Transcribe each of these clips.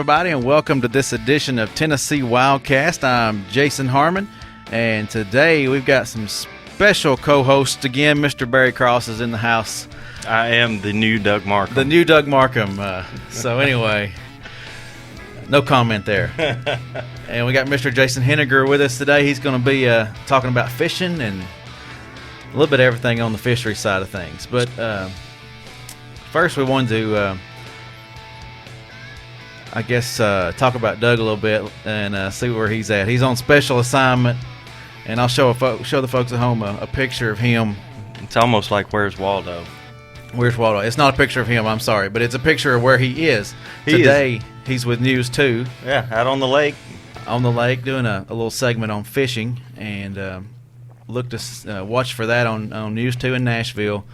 everybody, and welcome to this edition of Tennessee WildCast. I'm Jason Harmon, and today we've got some special co-hosts again. Mr. Barry Cross is in the house. I am the new Doug Markham. The new Doug Markham. So anyway, no comment there. And we got Mr. Jason Henegar with us today. He's going to be talking about fishing and a little bit of everything on the fishery side of things. But first we wanted to, talk about Doug a little bit and see where he's at. He's on special assignment, and I'll show the folks at home a picture of him. It's almost like Where's Waldo? Where's Waldo? It's not a picture of him, I'm sorry, but it's a picture of where he is. Today, he's with News 2. Yeah, out on the lake. On the lake, doing a little segment on fishing, and look to watch for that on News 2 in Nashville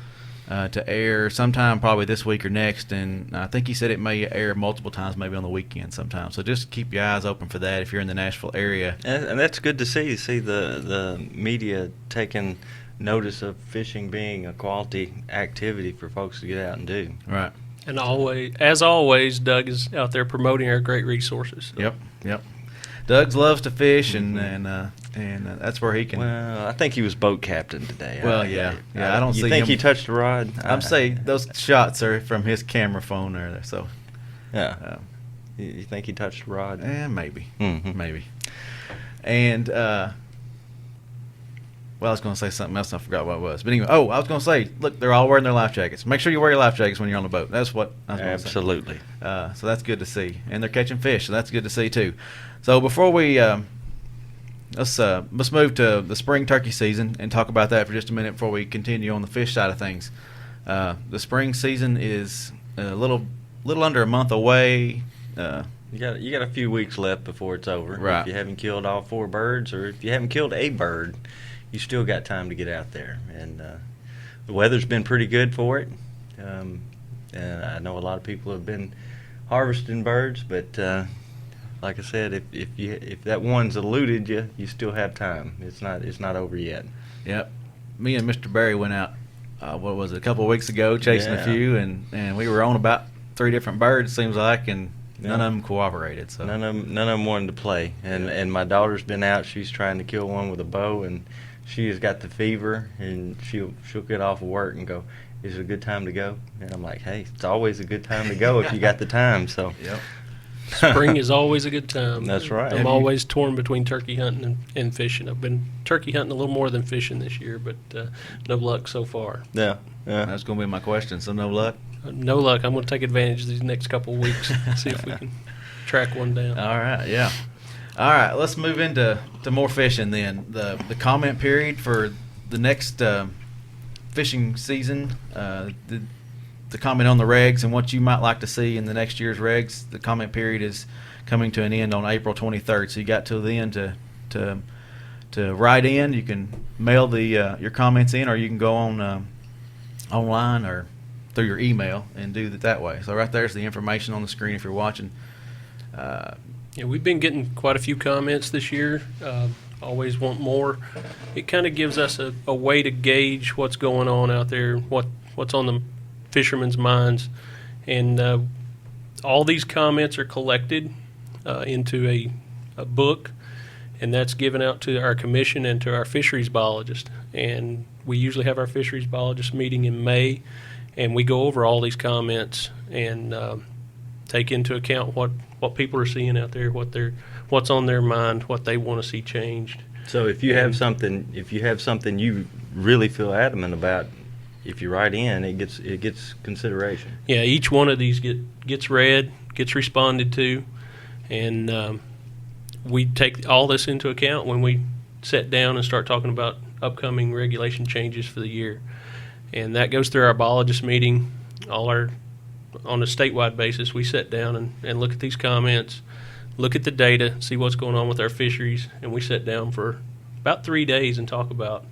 to air sometime probably this week or next. And I think he said it may air multiple times, maybe on the weekend sometime. So just keep your eyes open for that if you're in the Nashville area. And that's good to see the media taking notice of fishing being a quality activity for folks to get out and do. Right. And as always, Doug is out there promoting our great resources. So. Yep. Doug loves to fish, and that's where he can. Well, I think he was boat captain today. Well, yeah. I don't see him. You think he touched the rod? I'm saying those shots are from his camera phone there. So. Yeah. You think he touched the rod? Maybe. Mm-hmm. Maybe. And I was going to say something else, and I forgot what it was. But anyway, I was going to say, look, they're all wearing their life jackets. Make sure you wear your life jackets when you're on the boat. That's what I was going to say. Absolutely. So that's good to see. And they're catching fish, so that's good to see, too. So before we let's move to the spring turkey season and talk about that for just a minute before we continue on the fish side of things. The spring season is a little under a month away. You got a few weeks left before it's over. Right. If you haven't killed all 4 birds, or if you haven't killed a bird, you still got time to get out there. And the weather's been pretty good for it. And I know a lot of people have been harvesting birds, but like I said, if that one's eluded you, you still have time. It's not over yet. Yep. Me and Mr. Barry went out, a couple of weeks ago, chasing a few, and we were on about 3 different birds, seems like, and none of them cooperated. So none of them wanted to play. And my daughter's been out. She's trying to kill one with a bow, and she has got the fever, and she'll get off of work and go, "Is it a good time to go?" And I'm like, "Hey, it's always a good time to go if you got the time." So. Yep. Spring is always a good time. That's right. I'm always torn between turkey hunting and fishing. I've been turkey hunting a little more than fishing this year, but no luck so far. Yeah. That's going to be my question. So no luck? No luck. I'm going to take advantage of these next couple of weeks, see if we can track one down. All right, yeah. All right, let's move into more fishing then. The comment period for the next fishing season, the comment on the regs and what you might like to see in the next year's regs. The comment period is coming to an end on April 23rd, so you got till then to write in. You can mail your comments in, or you can go on online or through your email and do it that way. So right there's the information on the screen if you're watching. We've been getting quite a few comments this year. Always want more. It kind of gives us a way to gauge what's going on out there, what's on the fishermen's minds, and all these comments are collected into a book, and that's given out to our commission and to our fisheries biologist. And we usually have our fisheries biologist meeting in May, and we go over all these comments and take into account what people are seeing out there, what's on their mind, what they want to see changed. So if you have something you really feel adamant about, if you write in, it gets consideration. Yeah, each one of these gets read, gets responded to, and we take all this into account when we sit down and start talking about upcoming regulation changes for the year. And that goes through our biologist meeting. On a statewide basis, we sit down and look at these comments, look at the data, see what's going on with our fisheries, and we sit down for about 3 days and talk about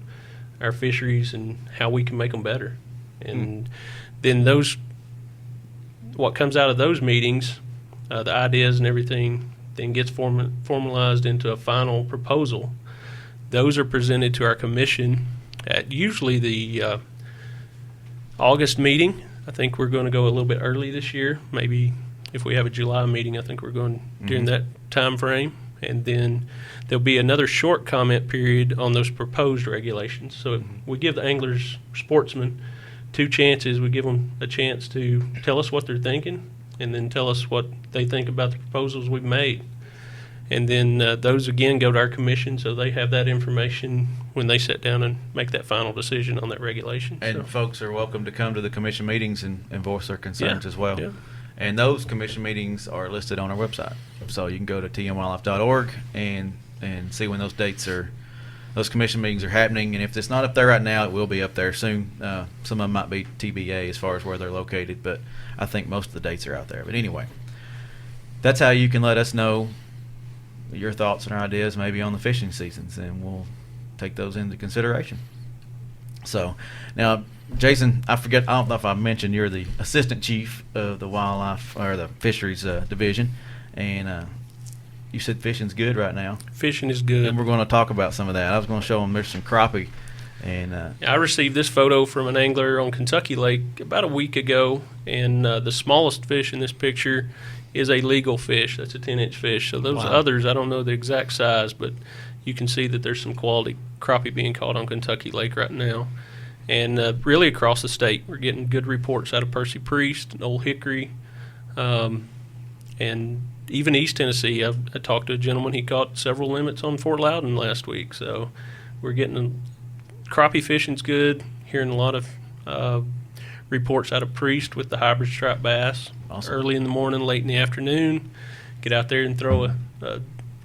our fisheries and how we can make them better. And then what comes out of those meetings, the ideas and everything, then gets formalized into a final proposal. Those are presented to our commission at usually the August meeting. I think we're going to go a little bit early this year, maybe if we have a July meeting, I think we're going during that time frame. And then there'll be another short comment period on those proposed regulations. So we give the anglers, sportsmen, 2 chances. We give them a chance to tell us what they're thinking and then tell us what they think about the proposals we've made. And then those, again, go to our commission, so they have that information when they sit down and make that final decision on that regulation. And folks are welcome to come to the commission meetings and voice their concerns as well. Yeah. And those commission meetings are listed on our website. So you can go to tnwildlife.org and see when those commission meetings are happening. And if it's not up there right now, it will be up there soon. Some of them might be TBA as far as where they're located, but I think most of the dates are out there. But anyway, that's how you can let us know your thoughts and ideas maybe on the fishing seasons, and we'll take those into consideration. So now, Jason, I don't know if I mentioned you're the assistant chief of the wildlife or the fisheries division, and you said fishing's good right now. Fishing is good. And we're going to talk about some of that. I was going to show them there's some crappie. And I received this photo from an angler on Kentucky Lake about a week ago, and the smallest fish in this picture is a legal fish. That's a 10-inch fish. So those others, I don't know the exact size, but you can see that there's some quality crappie being caught on Kentucky Lake right now. And really across the state, we're getting good reports out of Percy Priest and Old Hickory, and even East Tennessee. I talked to a gentleman, he caught several limits on Fort Loudon last week. So we're getting crappie fishing's good, hearing a lot of reports out of Priest with the hybrid striped bass. Awesome. Early in the morning, late in the afternoon. Get out there and throw a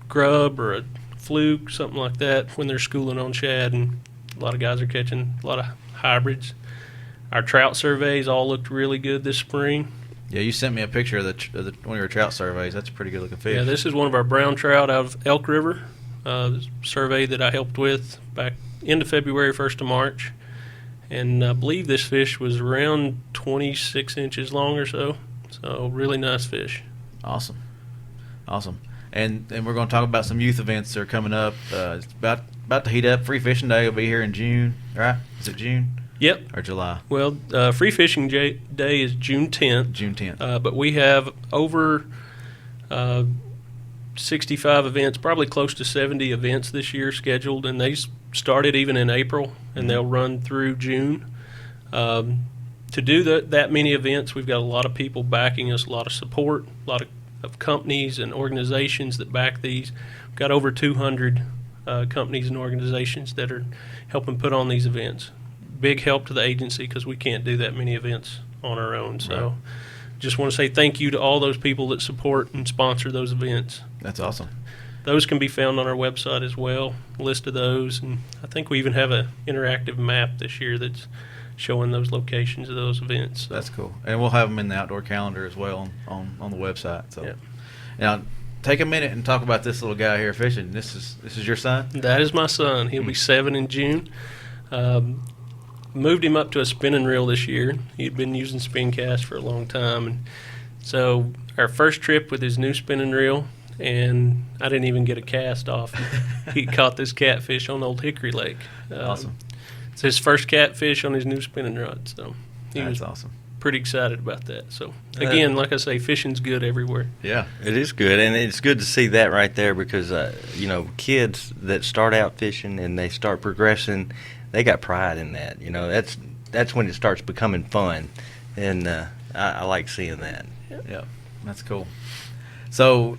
grub or a fluke, something like that, when they're schooling on shad, and a lot of guys are catching a lot of hybrids. Our trout surveys all looked really good this spring. Yeah, you sent me a picture of one of your trout surveys. That's a pretty good looking fish. Yeah, this is one of our brown trout out of Elk River, survey that I helped with back into February, 1st of March. And I believe this fish was around 26 inches long or so. So really nice fish. Awesome. And we're going to talk about some youth events that are coming up. It's about to heat up. Free Fishing Day will be here in June, right? Is it June? Yep. Or July? Well, Free Fishing Day is June 10th. June 10th. But we have over 65 events, probably close to 70 events this year scheduled, and they started even in April, and they'll run through June. To do that many events, we've got a lot of people backing us, a lot of support, a lot of companies and organizations that back these. We've got over 200 companies and organizations that are helping put on these events. Big help to the agency because we can't do that many events on our own. So just want to say thank you to all those people that support and sponsor those events. That's awesome. Those can be found on our website as well, a list of those. And I think we even have an interactive map this year that's showing those locations of those events. So. That's cool. And we'll have them in the outdoor calendar as well on the website. So Now, take a minute and talk about this little guy here fishing. This is your son? That is my son. He'll be 7 in June. Moved him up to a spinning reel this year. He'd been using spin cast for a long time. And so our first trip with his new spinning reel, and I didn't even get a cast off. He caught this catfish on Old Hickory Lake. Awesome. It's his first catfish on his new spinning rod. So he was awesome. Pretty excited about that. So again, like I say, fishing's good everywhere. Yeah, it is good, and it's good to see that right there because kids that start out fishing and they start progressing, they got pride in that. That's when it starts becoming fun, and I like seeing that. Yeah, that's cool. So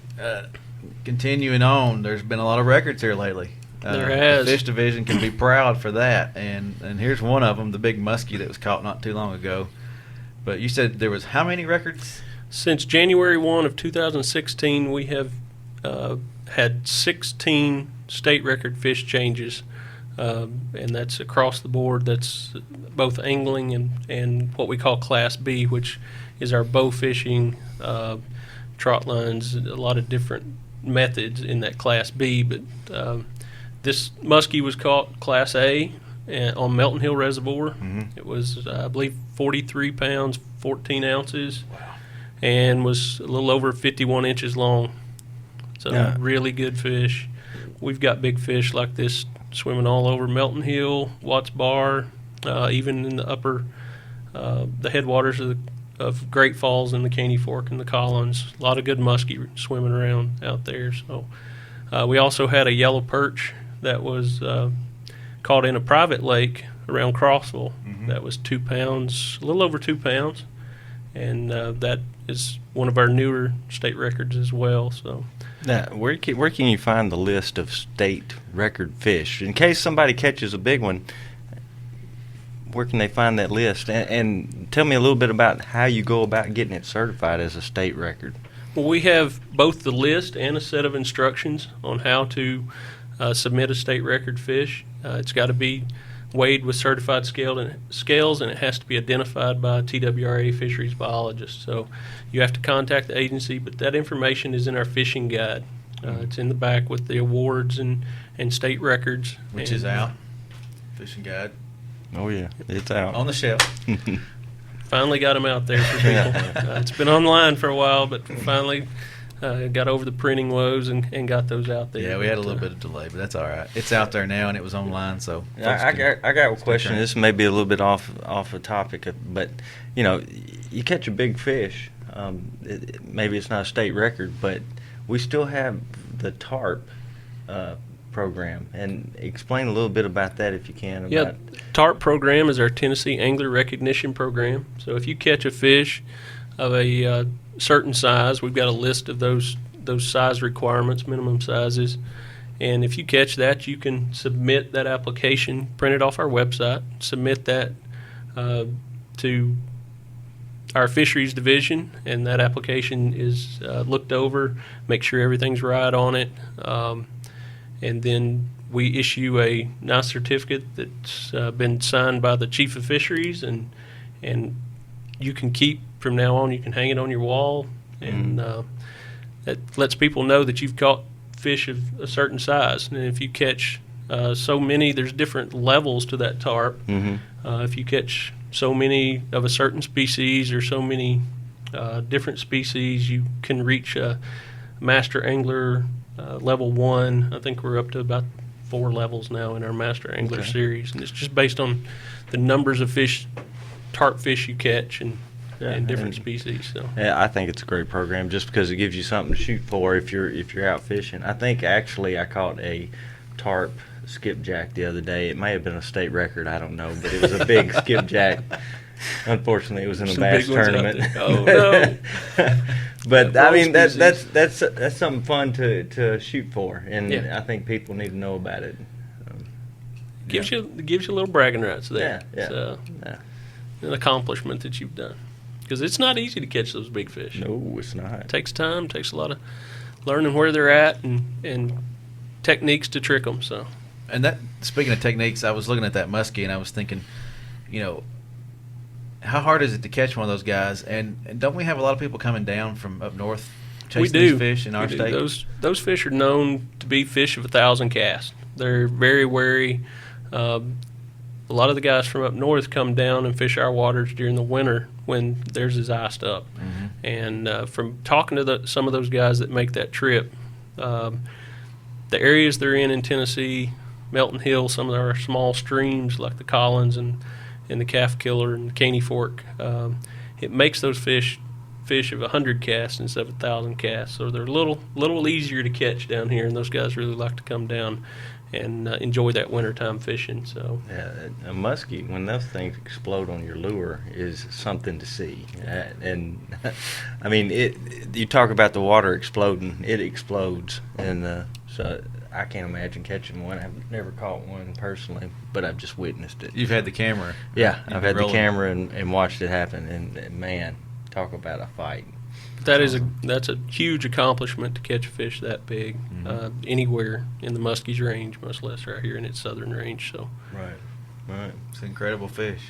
continuing on, there's been a lot of records here lately. There has. The fish division can be proud for that, and here's one of them, the big muskie that was caught not too long ago. But you said there was how many records? Since January 1 of 2016, we have had 16 state record fish changes, and that's across the board. That's both angling and what we call Class B, which is our bow fishing, trot lines, a lot of different methods in that Class B. But this muskie was caught Class A on Melton Hill Reservoir. Mm-hmm. It was, I believe, 43 pounds, 14 ounces, and was a little over 51 inches long. So really good fish. We've got big fish like this swimming all over Melton Hill, Watts Bar, even in the upper, the headwaters of the of Great Falls and the Caney Fork and the Collins. A lot of good muskie swimming around out there. So we also had a yellow perch that was caught in a private lake around Crossville. That was 2 pounds, a little over 2 pounds, and that is one of our newer state records as well. So now, where can you find the list of state record fish in case somebody catches a big one? Where can they find that list? And tell me a little bit about how you go about getting it certified as a state record. Well, we have both the list and a set of instructions on how to submit a state record fish. It's got to be weighed with certified scales, and it has to be identified by a TWRA fisheries biologist. So you have to contact the agency, but that information is in our fishing guide. It's in the back with the awards and state records. Which is out. Fishing guide. Oh, yeah, it's out. On the shelf. Finally got them out there for people. It's been online for a while, but finally got over the printing woes and got those out there. Yeah, we had a little bit of delay, but that's all right. It's out there now, and it was online, so. I got a question. This may be a little bit off a topic, but you catch a big fish. Maybe it's not a state record, but we still have the TARP program, and explain a little bit about that if you can. Yeah, TARP program is our Tennessee Angler Recognition Program. So if you catch a fish of a certain size, we've got a list of those size requirements, minimum sizes, and if you catch that, you can submit that application, print it off our website, submit that to our fisheries division, and that application is looked over, make sure everything's right on it, and then we issue a nice certificate that's been signed by the chief of fisheries, and you can keep from now on. You can hang it on your wall, and that lets people know that you've caught fish of a certain size. And if you catch so many, there's different levels to that TARP. If you catch so many of a certain species or so many different species, you can reach a master angler level 1. I think we're up to about 4 levels now in our master angler series, and it's just based on the numbers of fish, TARP fish you catch, and different species. So yeah, I think it's a great program just because it gives you something to shoot for if you're out fishing. I think actually I caught a TARP skipjack the other day. It may have been a state record, I don't know, but it was a big skipjack. Unfortunately, it was in a bass tournament. Oh no! But I mean, that's something fun to shoot for, and I think people need to know about it. Gives you a little bragging rights there. Yeah. An accomplishment that you've done, because it's not easy to catch those big fish. No, it's not. It takes time. Takes a lot of learning where they're at and techniques to trick them. So. And that, speaking of techniques, I was looking at that muskie and I was thinking, how hard is it to catch one of those guys? And don't we have a lot of people coming down from up north chasing these fish in our state? Those fish are known to be fish of 1,000 casts. They're very wary. A lot of the guys from up north come down and fish our waters during the winter when theirs is iced up. And from talking to some of those guys that make that trip, the areas they're in Tennessee, Melton Hill, some of our small streams like the Collins and the Calf Killer and the Caney Fork, it makes those fish of 100 casts instead of 1,000 casts. So they're a little easier to catch down here, and those guys really like to come down and enjoy that wintertime fishing. So a muskie, when those things explode on your lure, is something to see. And I mean, you talk about the water exploding, it explodes, and so I can't imagine catching one. I've never caught one personally, but I've just witnessed it. You've had the camera. Yeah, I've had the camera and watched it happen, and man, talk about a fight. That's a huge accomplishment to catch a fish that big anywhere in the muskie's range, much less right here in its southern range. So right, it's an incredible fish.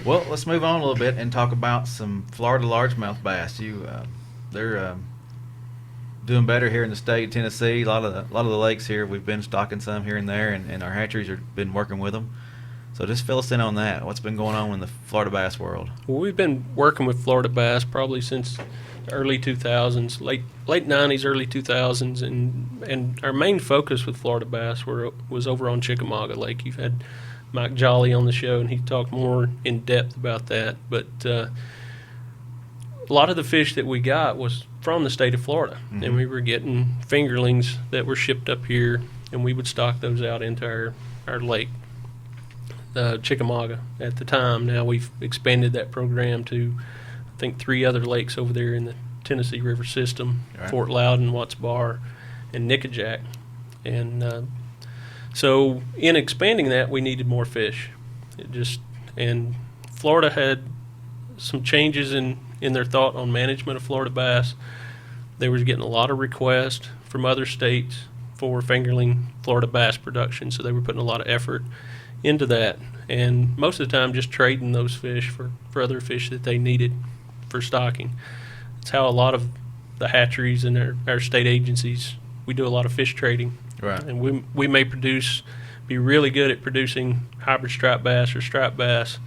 Well, let's move on a little bit and talk about some Florida largemouth bass. They're doing better here in the state of Tennessee. A lot of the lakes here, we've been stocking some here and there, and our hatcheries have been working with them. So just fill us in on that. What's been going on in the Florida bass world? Well, we've been working with Florida bass probably since the early 2000s, late 90s, early 2000s, and our main focus with Florida bass was over on Chickamauga Lake. You've had Mike Jolly on the show, and he talked more in depth about that. But a lot of the fish that we got was from the state of Florida, and we were getting fingerlings that were shipped up here, and we would stock those out into our lake, Chickamauga at the time. Now we've expanded that program to, I think, 3 other lakes over there in the Tennessee River system, Right. Fort Loudon, Watts Bar, and Nickajack. And so in expanding that, we needed more fish. And Florida had some changes in their thought on management of Florida bass. They were getting a lot of requests from other states for fingerling Florida bass production, so they were putting a lot of effort into that, and most of the time just trading those fish for other fish that they needed for stocking. It's how a lot of the hatcheries and our state agencies, we do a lot of fish trading. Right. And we may be really good at producing hybrid striped bass or striped bass,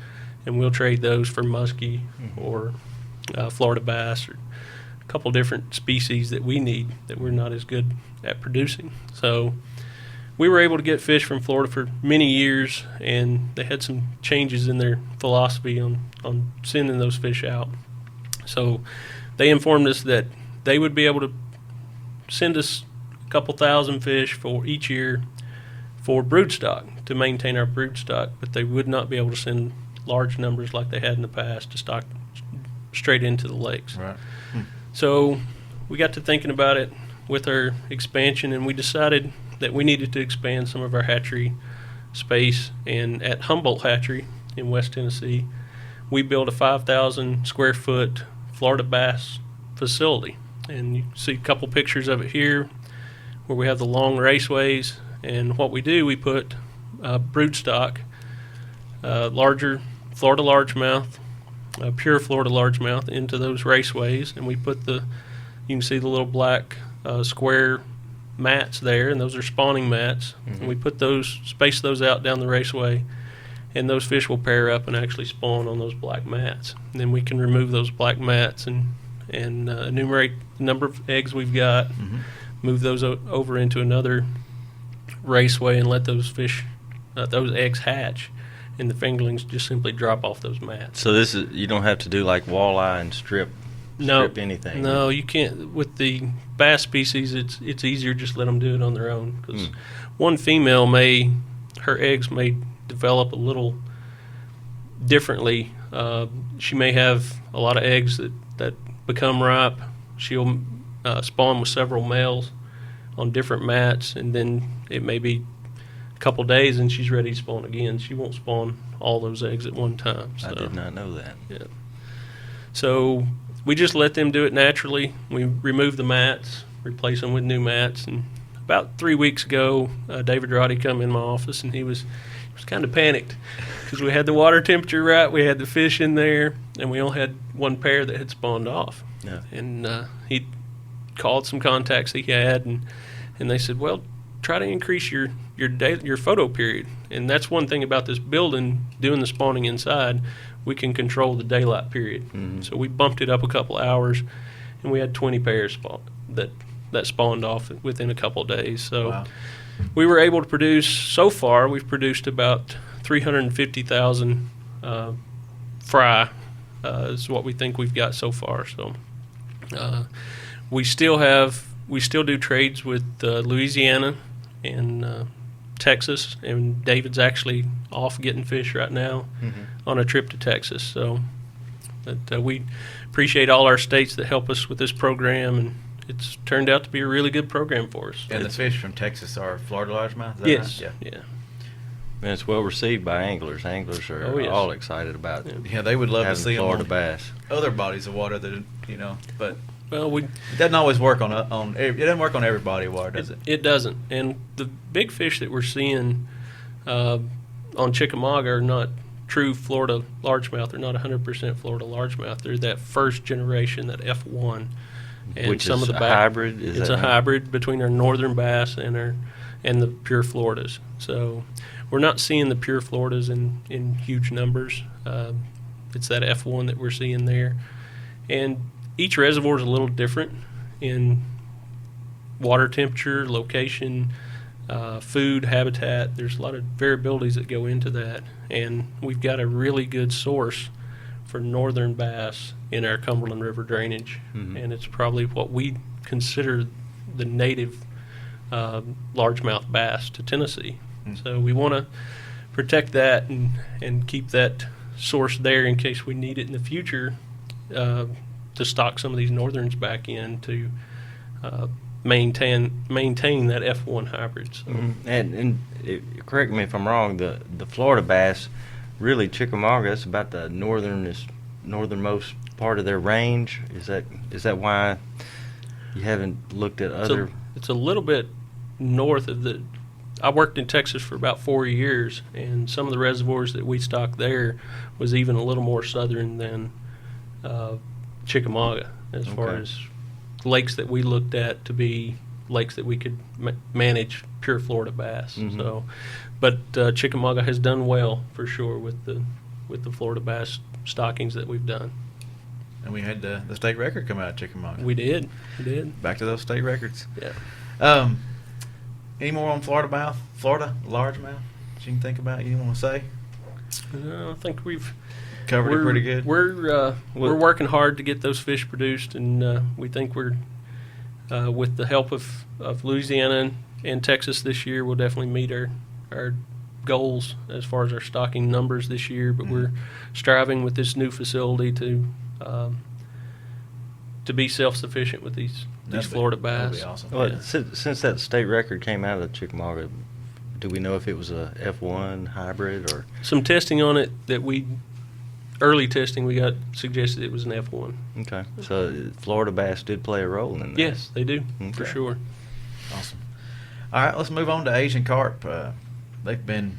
and we'll trade those for muskie or Florida bass or a couple different species that we need that we're not as good at producing. So we were able to get fish from Florida for many years, and they had some changes in their philosophy on sending those fish out. So they informed us that they would be able to send us a couple thousand fish for each year for broodstock, to maintain our broodstock, but they would not be able to send large numbers like they had in the past to stock straight into the lakes. Right. So we got to thinking about it with our expansion, and we decided that we needed to expand some of our hatchery space. And at Humboldt Hatchery in West Tennessee, we built a 5,000 square foot Florida bass facility. And you see a couple pictures of it here where we have the long raceways. And what we do, we put broodstock, larger Florida largemouth, pure Florida largemouth into those raceways, and we put you can see the little black square mats there, and those are spawning mats. And we space those out down the raceway, and those fish will pair up and actually spawn on those black mats. And then we can remove those black mats and enumerate the number of eggs we've got, move those over into another raceway, and let those fish, those eggs hatch, and the fingerlings just simply drop off those mats. So you don't have to do like walleye and strip anything. No, you can't. With the bass species, it's easier just let them do it on their own, because one female her eggs may develop a little differently. She may have a lot of eggs that become ripe. She'll spawn with several males on different mats, and then it may be a couple days and she's ready to spawn again. She won't spawn all those eggs at one time. So, I did not know that. Yeah. So we just let them do it naturally. We remove the mats, replace them with new mats, and about 3 weeks ago, David Roddy come in my office, and he was kind of panicked because we had the water temperature right, we had the fish in there, and we only had one pair that had spawned off. Yeah. And he called some contacts he had, and they said, well, try to increase your photo period. And that's one thing about this building, doing the spawning inside, we can control the daylight period. So we bumped it up a couple hours, and we had 20 pairs that spawned off within a couple of days. So wow. We were able to produce, so far, we've produced about 350,000 fry is what we think we've got so far. So we still do trades with Louisiana and Texas, and David's actually off getting fish right now on a trip to Texas. So we appreciate all our states that help us with this program, and it's turned out to be a really good program for us. And the fish from Texas are Florida largemouth? Is that Yes. right? Yeah. And it's well received by anglers. Anglers are all excited about it. Yeah, they would love to Having see Florida them on bass. other bodies of water that, but Well, it doesn't always work on it doesn't work on every body of water, does it? It doesn't. And the big fish that we're seeing on Chickamauga are not true Florida largemouth. They're not 100% Florida largemouth. They're that first generation, that F1. And Which some is of the a hybrid? It's a hybrid between our northern bass and the pure Floridas. So we're not seeing the pure Floridas in huge numbers. It's that F1 that we're seeing there. And each reservoir is a little different in water temperature, location, food, habitat. There's a lot of variabilities that go into that. And we've got a really good source for northern bass in our Cumberland River drainage, and it's probably what we consider the native largemouth bass to Tennessee. So we want to protect that and keep that source there in case we need it in the future to stock some of these northerns back in to maintain that F1 hybrid. So. And correct me if I'm wrong, the Florida bass, really Chickamauga, that's about the northernmost part of their range. Is that why you haven't looked at other? It's a little bit north of the. I worked in Texas for about 4 years, and some of the reservoirs that we stocked there was even a little more southern than Chickamauga, as far as lakes that we looked at to be lakes that we could manage pure Florida bass. So, but Chickamauga has done well for sure with the Florida bass stockings that we've done. And we had the state record come out of Chickamauga. We did. Back to those state records. Yeah. Any more on Florida largemouth that you can think about you want to say? I think we've covered it pretty good. We're working hard to get those fish produced, and we think we're with the help of Louisiana and Texas this year, we'll definitely meet our goals as far as our stocking numbers this year. But we're striving with this new facility to be self-sufficient with these Florida bass. That'd be awesome. Well, since that state record came out of Chickamauga, do we know if it was a F1 hybrid or some testing on it early testing we got suggested it was an F1. Okay, so Florida bass did play a role in that. Yes, they do, for sure. Awesome. All right, let's move on to Asian carp. They've been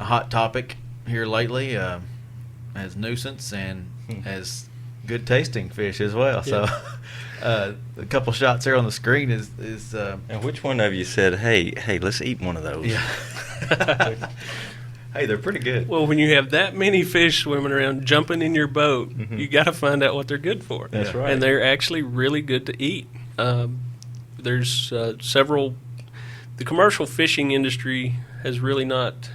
a hot topic here lately as nuisance and as good tasting fish as well. Yeah. So a couple shots here on the screen is And which one of you said, hey, let's eat one of those? yeah. Hey, they're pretty good. Well, when you have that many fish swimming around jumping in your boat, you got to find out what they're good for. That's right. And they're actually really good to eat. There's several. The commercial fishing industry has really not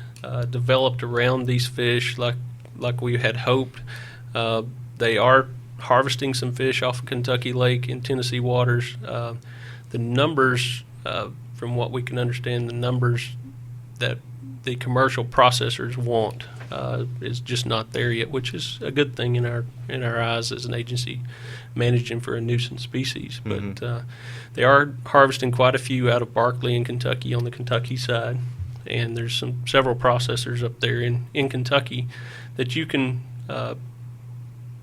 developed around these fish like we had hoped. They are harvesting some fish off of Kentucky Lake in Tennessee waters. The numbers, from what we can understand, the numbers that the commercial processors want is just not there yet, which is a good thing in our eyes as an agency managing for a nuisance species. But they are harvesting quite a few out of Barkley in Kentucky on the Kentucky side, and there's several processors up there in Kentucky that you can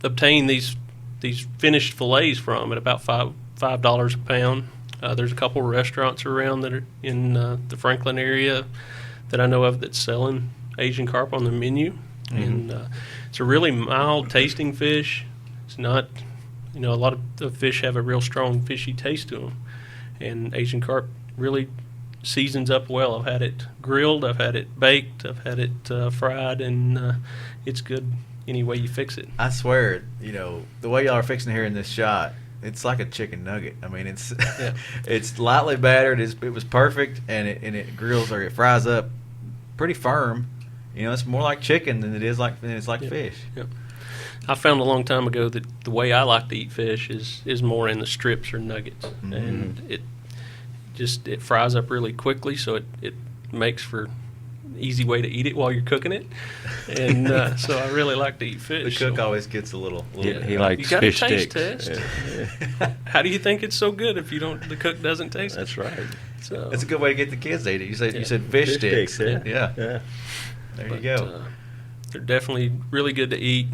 obtain these finished fillets from at about $5 a pound. There's a couple of restaurants around that are in the Franklin area that I know of that's selling Asian carp on the menu, and it's a really mild tasting fish. It's not, a lot of the fish have a real strong fishy taste to them, and Asian carp really seasons up well. I've had it grilled, I've had it baked, I've had it fried, and it's good any way you fix it. I swear, the way y'all are fixing it here in this shot, it's like a chicken nugget. I mean, it's it's lightly battered. It was perfect, and it grills or it fries up pretty firm. It's more like chicken than it's like fish. Yep. I found a long time ago that the way I like to eat fish is more in the strips or nuggets, and it fries up really quickly, so it makes for an easy way to eat it while you're cooking it, and so I really like to eat fish. The cook always gets a little he likes you got fish a taste sticks. test. How do you think it's so good if the cook doesn't taste That's it? right. So It's a good way to get the kids to eat it. You said fish sticks. Yeah. There you go. They're definitely really good to eat.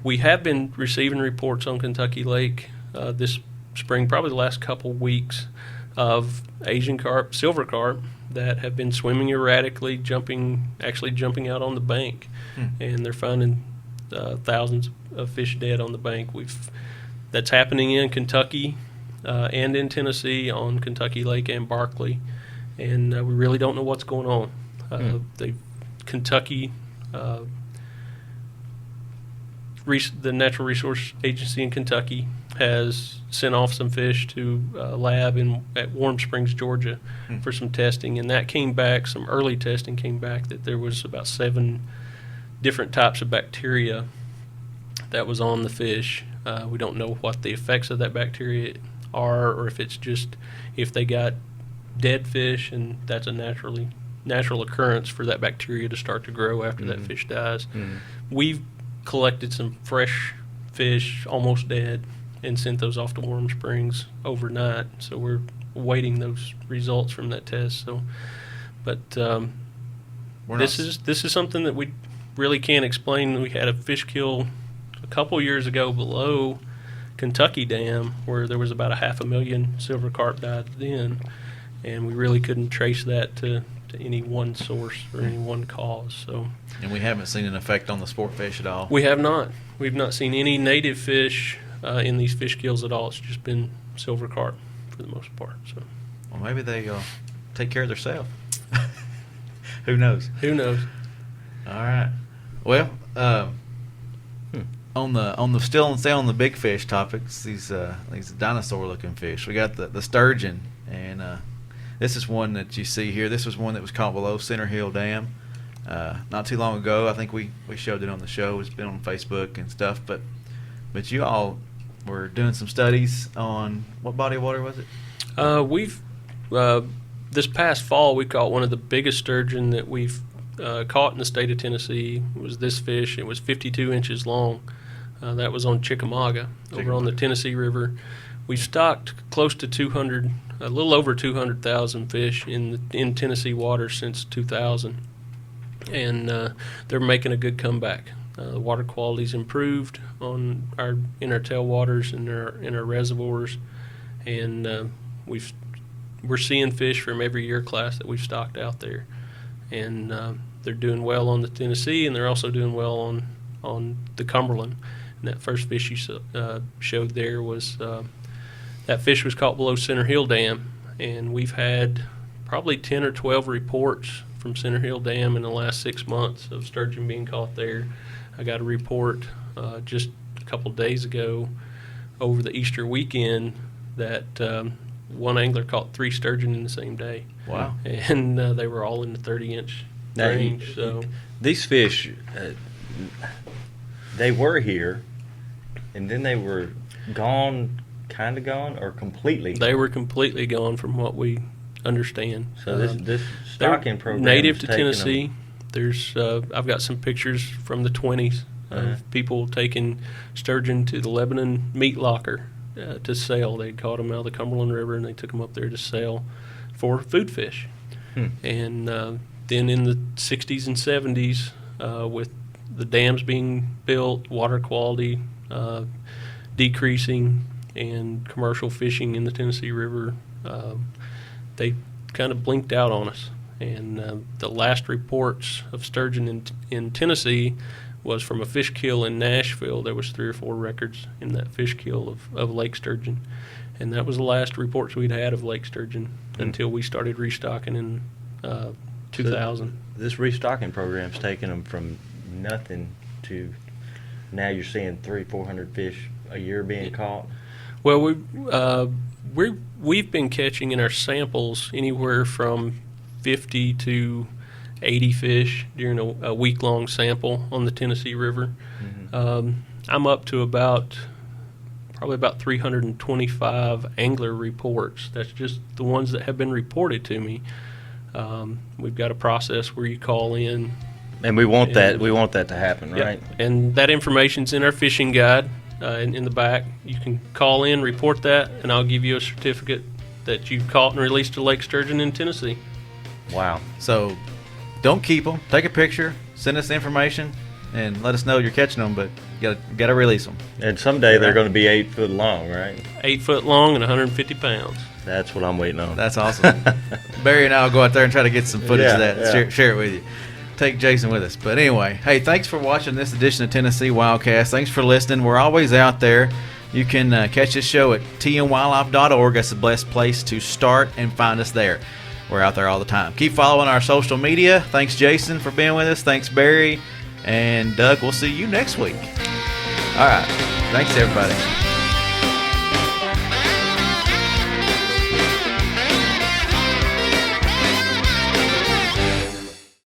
We have been receiving reports on Kentucky Lake this spring, probably the last couple weeks, of Asian carp, silver carp, that have been swimming erratically, jumping out on the bank, and they're finding thousands of fish dead on the bank. That's happening in Kentucky and in Tennessee on Kentucky Lake and Barkley, and we really don't know what's going on. Kentucky, the Natural Resource Agency in Kentucky has sent off some fish to a lab at Warm Springs, Georgia, for some testing, and that came back. Some early testing came back that there was about 7 different types of bacteria that was on the fish. We don't know what the effects of that bacteria are, or if it's just if they got dead fish, and that's a natural occurrence for that bacteria to start to grow after that fish dies. We've collected some fresh fish, almost dead, and sent those off to Warm Springs overnight. So we're awaiting those results from that test. So, but this is something that we really can't explain. We had a fish kill a couple years ago below Kentucky Dam where there was about 500,000 silver carp died then, and we really couldn't trace that to any one source or any one cause. So, and we haven't seen an effect on the sport fish at all. We have not. We've not seen any native fish in these fish kills at all. It's just been silver carp for the most part. So, well, maybe they take care of themselves. Who knows? Who knows? All right. Well, on the big fish topics, these dinosaur looking fish. We got the sturgeon, and this is one that you see here. This was one that was caught below Center Hill Dam not too long ago. I think we showed it on the show. It's been on Facebook and stuff. But you all were doing some studies on what body of water was it? We've this past fall we caught one of the biggest sturgeon that we've caught in the state of Tennessee. It was this fish. It was 52 inches long. That was on Chickamauga over on the Tennessee River. We've stocked close to 200, a little over 200,000 fish in Tennessee waters since 2000, and they're making a good comeback. The water quality's improved in our tailwaters and in our reservoirs, and we're seeing fish from every year class that we've stocked out there, and they're doing well on the Tennessee, and they're also doing well on the Cumberland. And that first fish you showed there was that fish was caught below Center Hill Dam, and we've had probably 10 or 12 reports from Center Hill Dam in the last 6 months of sturgeon being caught there. I got a report just a couple days ago over the Easter weekend that one angler caught 3 sturgeon in the same day. Wow. And they were all in the 30-inch range. So these fish, they were here, and then they were kind of gone, or completely? They were completely gone from what we understand. So this stocking program native to Tennessee. There's I've got some pictures from the 20s of people taking sturgeon to the Lebanon meat locker to sell. They caught them out of the Cumberland River, and they took them up there to sell for food fish. And then in the 60s and 70s, with the dams being built, water quality decreasing, and commercial fishing in the Tennessee River, they kind of blinked out on us. And the last reports of sturgeon in Tennessee was from a fish kill in Nashville. There was 3 or 4 records in that fish kill of lake sturgeon, and that was the last reports we'd had of lake sturgeon until we started restocking in 2000. So this restocking program's taking them from nothing to now you're seeing 300-400 fish a year being caught. Well, we've been catching in our samples anywhere from 50 to 80 fish during a week-long sample on the Tennessee River. I'm up to probably about 325 angler reports. That's just the ones that have been reported to me. We've got a process where you call in, and we want that to happen, right? And that information's in our fishing guide. In the back, you can call in, report that, and I'll give you a certificate that you've caught and released a lake sturgeon in Tennessee. Wow. So don't keep them. Take a picture, send us the information, and let us know you're catching them, but you got to release them. And someday they're going to be 8 foot long, right? 8 foot long and 150 pounds. That's what I'm waiting on. That's awesome. Barry and I will go out there and try to get some footage of that and share it with you. Take Jason with us. But anyway, hey, thanks for watching this edition of Tennessee WildCast. Thanks for listening. We're always out there. You can catch this show at tnwildlife.org. That's the best place to start and find us there. We're out there all the time. Keep following our social media. Thanks, Jason, for being with us. Thanks, Barry. And Doug, we'll see you next week. All right. Thanks, everybody.